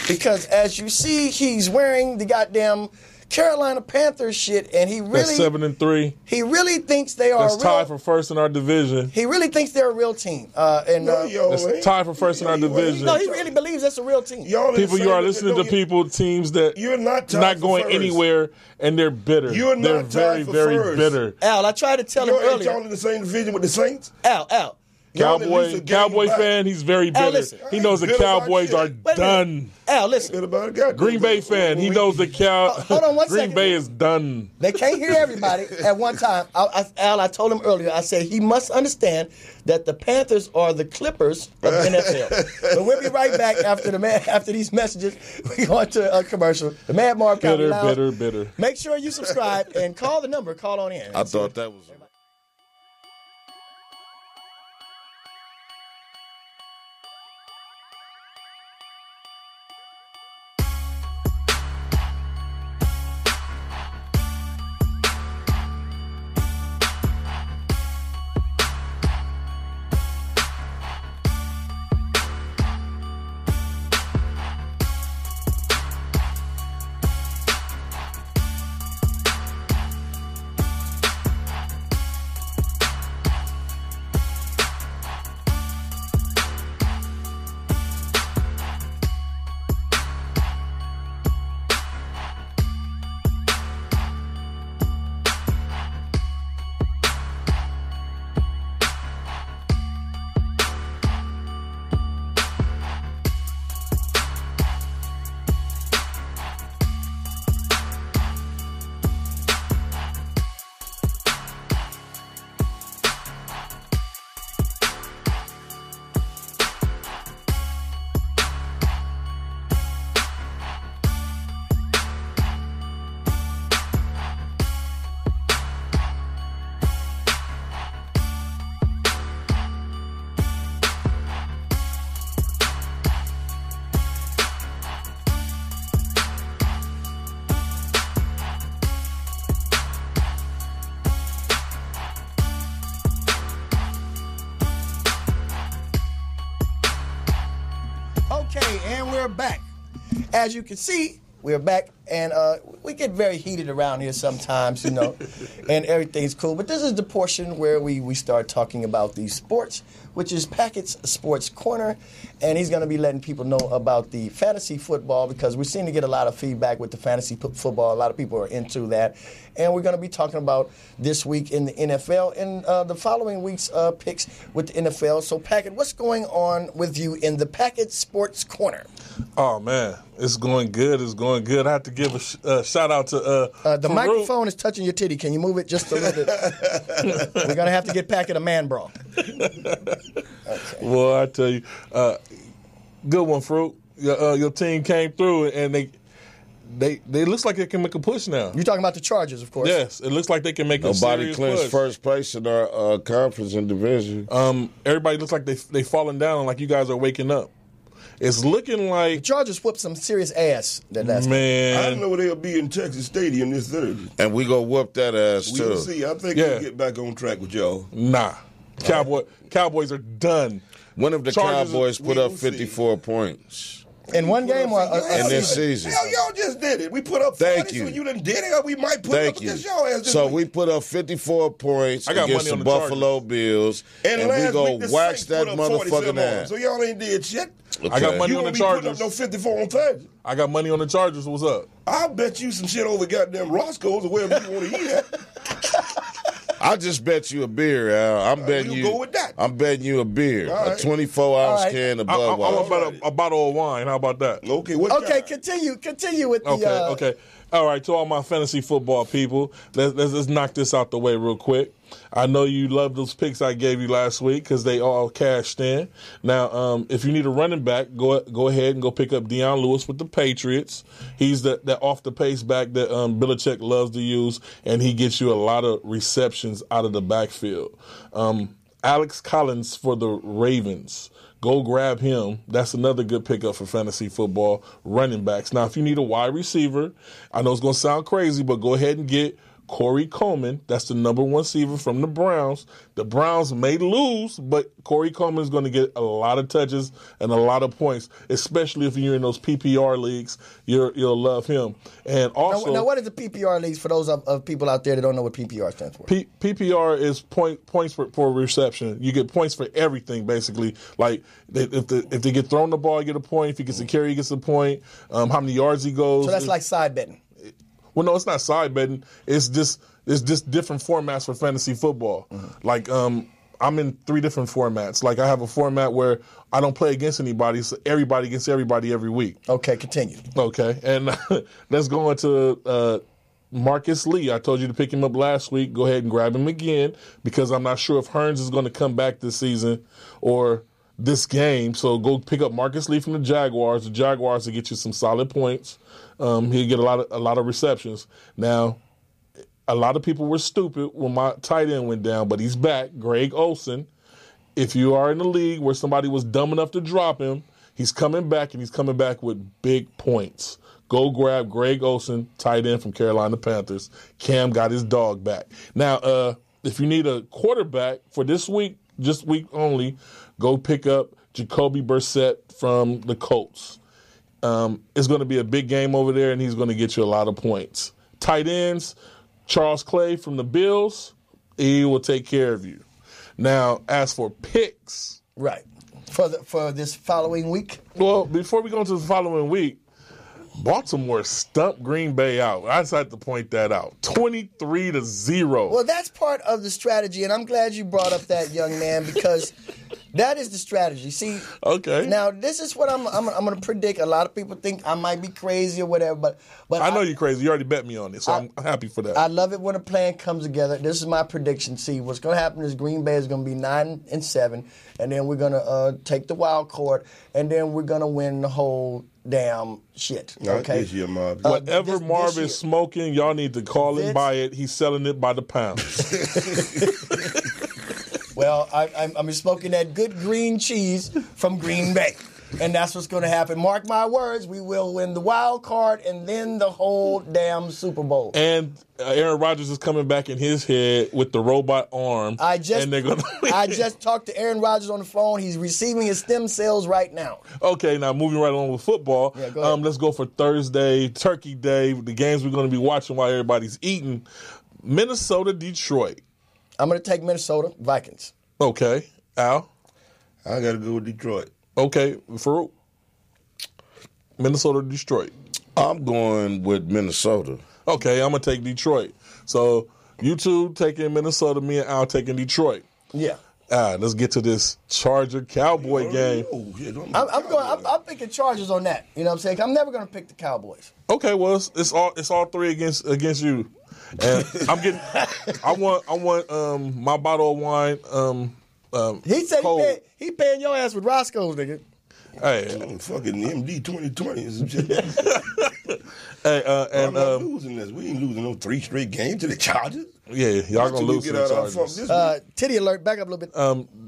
Because as you see, he's wearing the goddamn Carolina Panthers shit, and he really... That's 7-3. He really thinks they are That's tied for first in our division. He really thinks they're a real team. That's tied for first in our division. No, he really believes that's a real team. People, you are listening to teams that you're not going anywhere, and they're bitter. You're not they're very bitter. Al, I tried to tell him earlier. Y'all in the same division with the Saints? Al. Cowboy fan, he's very bitter. Listen, he knows the Cowboys are done. Al, listen. Green Bay fan, he knows the hold on one Green second. Bay is done. They can't hear everybody at one time. Al, I told him earlier, I said he must understand that the Panthers are the Clippers of the NFL. But we'll be right back after these messages. We're going to a commercial. The Mad Marv Comedy Lounge. Bitter. Make sure you subscribe and call the number. Call on in. I thought that was... we're back. As you can see, we're back, and we get very heated around here sometimes, and everything's cool. But this is the portion where we start talking about these sports, which is Packett's Sports Corner, and he's going to be letting people know about the fantasy football because we seem to get a lot of feedback with the fantasy football. A lot of people are into that, and we're going to be talking about this week in the NFL and the following week's picks with the NFL. So, Packett, what's going on with you in the Packett Sports Corner? Oh, man, it's going good. It's going good. I have to give a shout out to the Faarooq. microphone is touching your titty. Can you move it just a little bit? We're going to have to get Packett a man bra. Okay. Well, I tell you, good one, Faarooq. Your team came through, and they looks like they can make a push now. You're talking about the Chargers, of course. Yes, it looks like they can make a Nobody serious clinched push. first place in our conference and division. Everybody looks like they falling down, like you guys are waking up. It's looking like The Chargers whooped some serious ass that last game. man. I know they'll be in Texas Stadium this Thursday. And we gonna whoop that ass, We too. will see. I think Yeah. we'll get back on track with y'all. Nah, Cowboys are done. When have the Chargers- Cowboys put we up will see. 54 points In one game or in this season? Hell, y'all just did it. We put up 40, Thank you. so you done did it, or we might put Thank up you. against y'all ass this So week. we put up 54 points I got against money the on the Buffalo Bills, and we last go week, the wax Saints that put up 47 motherfucking on them. ass. So y'all ain't did shit. I got money You on won't the be putting Chargers. up no 54 on Thursday. I got money on the Chargers. What's up? I'll bet you some shit over goddamn Roscoe's or wherever you want to eat at. I just bet you a beer, Al. I'm betting we'll you. go with that. I'm betting you a beer, All right. a 24-ounce All right. can of I'm Budweiser. about a bottle of wine. How about that? Okay, what Okay, kind? continue with the. Okay. All right, to all my fantasy football people, let's knock this out the way real quick. I know you love those picks I gave you last week because they all cashed in. Now, if you need a running back, go ahead and go pick up Deion Lewis with the Patriots. He's that off the pace back that Belichick loves to use, and he gets you a lot of receptions out of the backfield. Alex Collins for the Ravens. Go grab him. That's another good pickup for fantasy football running backs. Now, if you need a wide receiver, I know it's going to sound crazy, but go ahead and get Corey Coleman. That's the number one receiver from the Browns. The Browns may lose, but Corey Coleman is going to get a lot of touches and a lot of points, especially if you're in those PPR leagues. You'll love him. And also, now, what is the PPR leagues for those of people out there that don't know what PPR stands for? PPR is points for reception. You get points for everything, basically. Like if they get thrown the ball, you get a point. If he gets a carry, he gets a point. How many yards he goes. So that's like side betting. Well, no, it's not side betting. It's just different formats for fantasy football. Mm-hmm. Like I'm in 3 different formats. Like I have a format where I don't play against anybody. So everybody against everybody every week. Okay, continue. Okay, and let's go into Marcus Lee. I told you to pick him up last week. Go ahead and grab him again because I'm not sure if Hearns is going to come back this season or this game. So go pick up Marcus Lee from the Jaguars. The Jaguars will get you some solid points. He'll get a lot of receptions. Now, a lot of people were stupid when my tight end went down, but he's back. Greg Olsen. If you are in the league where somebody was dumb enough to drop him, he's coming back, and he's coming back with big points. Go grab Greg Olsen, tight end from Carolina Panthers. Cam got his dog back. Now, if you need a quarterback for this week, just week only, go pick up Jacoby Brissett from the Colts. It's going to be a big game over there, and he's going to get you a lot of points. Tight ends, Charles Clay from the Bills, he will take care of you. Now, as for picks. Right. For this following week? Well, before we go into the following week, Baltimore stumped Green Bay out. I just had to point that out. 23-0. Well, that's part of the strategy, and I'm glad you brought up that, young man, because that is the strategy. See, Okay. Now this is what I'm going to predict. A lot of people think I might be crazy or whatever, but I know you're crazy. You already bet me on it, so I'm happy for that. I love it when a plan comes together. This is my prediction. See, what's going to happen is Green Bay is going to be 9-7, and then we're going to take the wild card, and then we're going to win the whole damn shit. Okay. This year, Marv. Whatever this Marv year. is smoking, y'all need to call and This- buy it. He's selling it by the pound. Well, I'm smoking that good green cheese from Green Bay. And that's what's going to happen. Mark my words, we will win the wild card and then the whole damn Super Bowl. And Aaron Rodgers is coming back in his head with the robot arm. I just talked to Aaron Rodgers on the phone. He's receiving his stem cells right now. Okay, now moving right on with football. Yeah, go ahead. Let's go for Thursday, Turkey Day, the games we're going to be watching while everybody's eating. Minnesota, Detroit. I'm going to take Minnesota Vikings. Okay. Al? I got to go with Detroit. Okay. Faarooq? Minnesota, Detroit. I'm going with Minnesota. Okay, I'm going to take Detroit. So you two taking Minnesota, me and Al taking Detroit. Yeah. Let's get to this Charger-Cowboy game. I'm picking Chargers on that. You know what I'm saying? I'm never going to pick the Cowboys. Okay, well it's all three against you. And I want my bottle of wine. He said cold. he paying your ass with Roscoe's, nigga. Hey, Fucking MD 2020 or some shit. hey, I'm not losing this. We ain't losing no 3 straight games to the Chargers. yeah, y'all gonna lose to the Chargers. Titty alert, back up a little bit.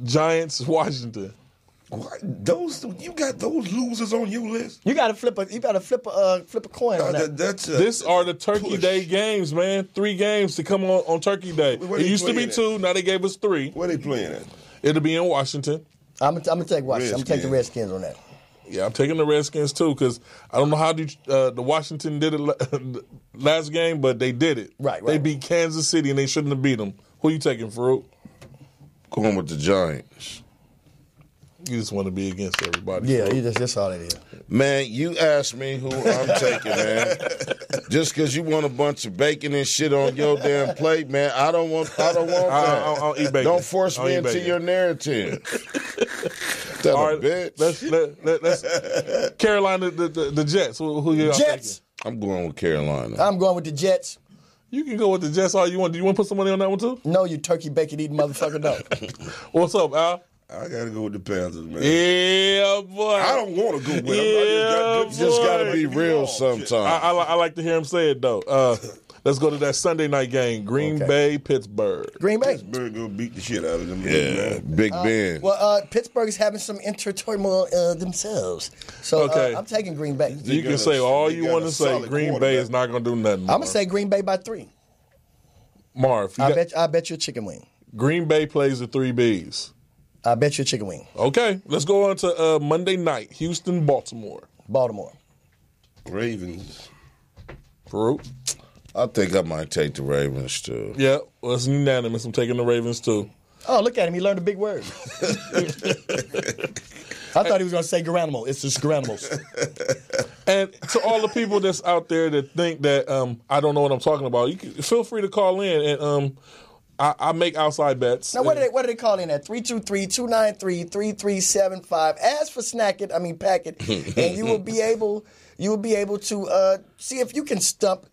Giants, Washington. What? You got those losers on your list? You got to flip a coin on that. These are the Turkey Day games, man. 3 games to come on Turkey Day. It used to be 2. Now they gave us 3. Where they playing at? It'll be in Washington. I'm gonna take Washington. I'm gonna take the Redskins on that. Yeah, I'm taking the Redskins too because I don't know how the Washington did it last game, but they did it. Right. They beat Kansas City and they shouldn't have beat them. Who you taking, Faarooq? Going with the Giants. You just want to be against everybody. Yeah, that's all it is. Man, you asked me who I'm taking, man. Just because you want a bunch of bacon and shit on your damn plate, man. I don't want that. I'll eat bacon. Don't force me into your narrative. That all a right, bitch. let's Carolina, the Jets. Who you Jets. I'm going with Carolina. I'm going with the Jets. You can go with the Jets all you want. Do you want to put some money on that one too? No, you turkey bacon eating motherfucker, no. What's up, Al? I got to go with the Panthers, man. Yeah, boy. I don't want to go with them. I just got to be real sometimes. I like to hear him say it, though. Let's go to that Sunday night game. Green Bay, Pittsburgh. Green Bay. Pittsburgh going to beat the shit out of them. Yeah, Big Ben. Well, Pittsburgh is having some turmoil themselves. So I'm taking Green Bay. You can say all you want to say. Green Bay is not going to do nothing. I'm going to say Green Bay by 3. Marv. I bet you a chicken wing. Green Bay plays the 3 Bs. I bet you a chicken wing. Okay, let's go on to Monday night. Houston, Baltimore. Baltimore. Ravens. Faarooq? I think I might take the Ravens, too. Yeah, well, it's unanimous. I'm taking the Ravens, too. Oh, look at him. He learned a big word. I thought he was going to say Garanimals. It's just Garanimals. And to all the people that's out there that think that I don't know what I'm talking about, you can, feel free to call in and I make outside bets. Now, what do they call in at? 323-293-3375. Ask for pack it, and you will be able to see if you can stump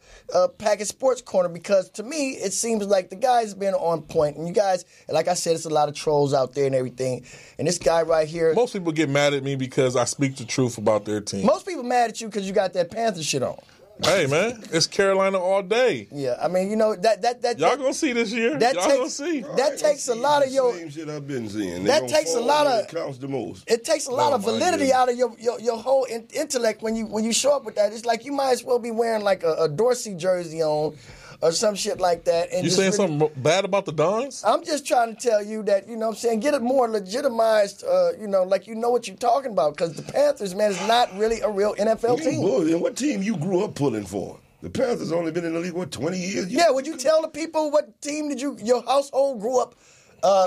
Packet Sports Corner, because to me it seems like the guy's been on point. And you guys, like I said, it's a lot of trolls out there and everything. And this guy right here. Most people get mad at me because I speak the truth about their team. Most people mad at you because you got that Panther shit on. Hey man, it's Carolina all day. Yeah, I mean, that y'all gonna see this year. Y'all gonna see. That takes a lot of your same shit I've been seeing. That takes a lot of. It counts the most. It takes a lot of validity out of your whole intellect when you show up with that. It's like you might as well be wearing like a Dorsey jersey on, or some shit like that. And you saying something bad about the Dons? I'm just trying to tell you that, you know what I'm saying, get it more legitimized, like you know what you're talking about. Because the Panthers, man, is not really a real NFL team. And what team you grew up pulling for? The Panthers only been in the league, 20 years? Yeah, would you tell the people what team did your household grew up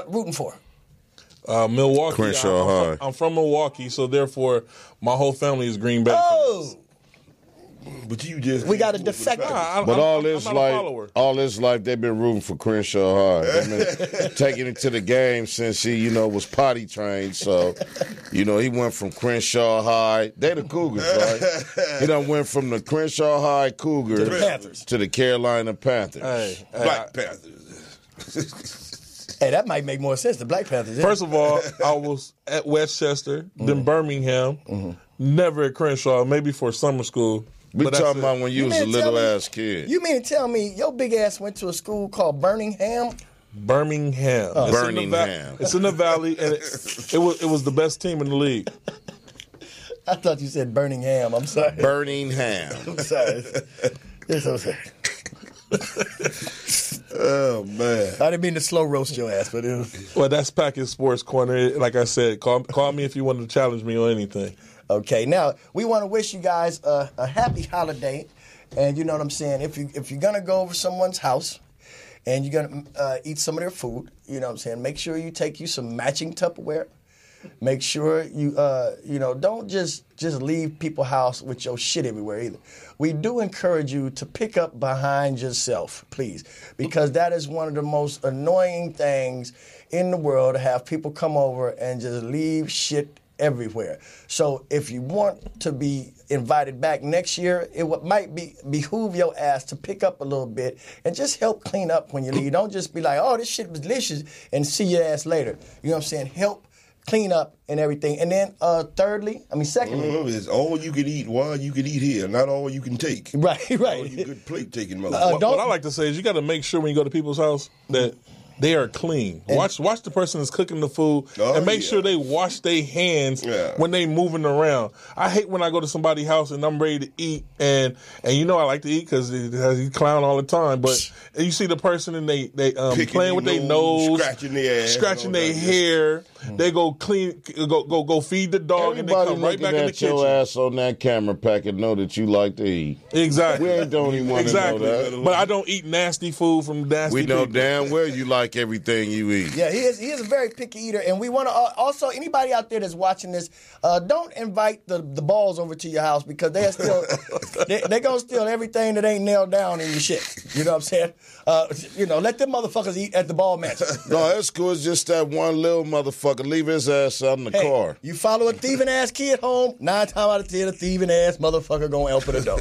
rooting for? Milwaukee. Crenshaw High. I'm from Milwaukee, so therefore my whole family is Green Bay fans. But you just we got a defect. But all this life they've been rooting for Crenshaw High. They've been taking it to the game since he, was potty trained. So, he went from Crenshaw High. They the Cougars, right? He done went from the Crenshaw High Cougars to the Panthers, to the Carolina Panthers. Hey, Black Panthers. Hey, that might make more sense. The Black Panthers. First of all, I was at Westchester, then Birmingham, never at Crenshaw, maybe for summer school. We talking about when you was a little-ass kid. You mean to tell me your big ass went to a school called Birmingham? Birmingham. Birmingham. It's in the valley, and it was the best team in the league. I thought you said Birmingham. I'm sorry. Birmingham. I'm sorry. It's so sorry. Oh, man. I didn't mean to slow roast your ass, but it was... Well, that's Package Sports Corner. Like I said, call me if you want to challenge me on anything. Okay, now we want to wish you guys a happy holiday, and you know what I'm saying. If you're gonna go over someone's house, and you're gonna eat some of their food, you know what I'm saying. Make sure you take you some matching Tupperware. Make sure you don't just leave people's house with your shit everywhere either. We do encourage you to pick up behind yourself, please, because that is one of the most annoying things in the world, to have people come over and just leave shit everywhere. So if you want to be invited back next year, it might behoove your ass to pick up a little bit and just help clean up when you leave. Don't just be like, oh, this shit was delicious, and see your ass later. You know what I'm saying? Help clean up and everything. And then secondly, it's all you can eat while you can eat here, not all you can take. Right. All you good plate taking, motherfucker. What I like to say is you got to make sure when you go to people's house that they are clean. Watch the person that's cooking the food and make sure they wash their hands when they moving around. I hate when I go to somebody's house and I'm ready to eat, and you know I like to eat because he clown all the time. But you see the person and they playing with their nose, scratching their ass, scratching their hair. They go clean, go feed the dog, and they come right back in the kitchen. Your ass on that camera packet know that you like to eat. Exactly. We ain't the only one to know that. But I don't eat nasty food from nasty people. We know damn well you like everything you eat. Yeah, he is a very picky eater, and we want to also, anybody out there that's watching this, don't invite the balls over to your house, because they're still they're gonna steal everything that ain't nailed down in your shit. You know what I'm saying? Let them motherfuckers eat at the ball match. No, that's cool. It's just that one little motherfucker. Leave his ass out in the car. You follow a thieving ass kid home, 9 times out of 10, a thieving ass motherfucker gonna open the door.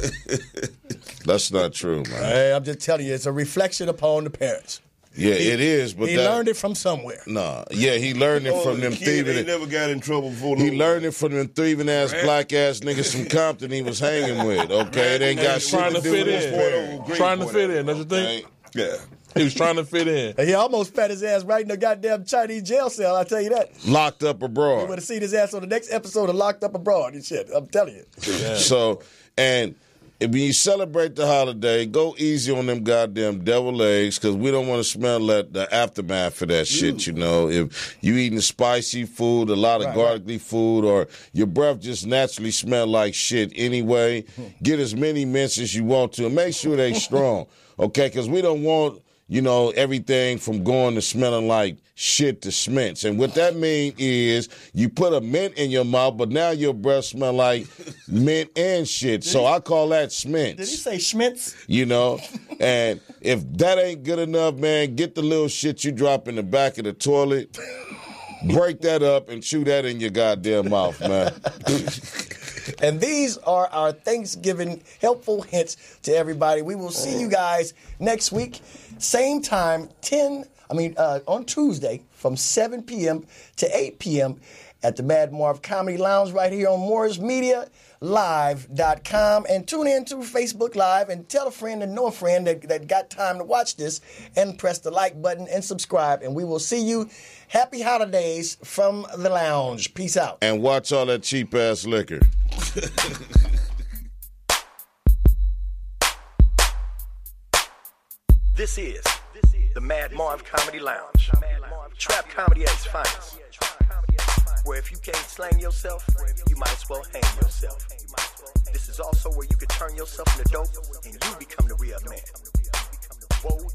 That's not true, man. Hey, I'm just telling you, it's a reflection upon the parents. Yeah, it is. But he learned it from somewhere. Nah, yeah, he learned it from them thieving. He never got in trouble before. He learned it from them thieving ass black ass niggas from Compton he was hanging with. Okay, they ain't got shit to do with his parents. Trying to fit in. That's the thing. Yeah. He was trying to fit in. He almost fat his ass right in the goddamn Chinese jail cell, I tell you that. Locked up abroad. You would have seen his ass on the next episode of Locked Up Abroad and shit. I'm telling you. Yeah. So, and when you celebrate the holiday, go easy on them goddamn devil eggs, because we don't want to smell the aftermath of that shit, you know. If you eating spicy food, a lot of garlicky food, or your breath just naturally smell like shit anyway, get as many mints as you want to, and make sure they strong, okay? Because we don't want, everything from going to smelling like shit to schmints. And what that means is you put a mint in your mouth, but now your breath smell like mint and shit. So I call that schmints. Did he say schmints? And if that ain't good enough, man, get the little shit you drop in the back of the toilet, break that up, and chew that in your goddamn mouth, man. And these are our Thanksgiving helpful hints to everybody. We will see you guys next week, same time, on Tuesday from 7 p.m. to 8 p.m. at the Mad Marv Comedy Lounge right here on MorrisMediaLive.com. And tune in to Facebook Live and tell a friend and know a friend that got time to watch this, and press the like button and subscribe. And we will see you. Happy holidays from the lounge. Peace out. And watch all that cheap-ass liquor. This is the Mad Marv Comedy Lounge. Trap comedy at its finest. Where if you can't slang yourself, you might as well hang yourself. This is also where you can turn yourself into dope and you become the real man. Whoa.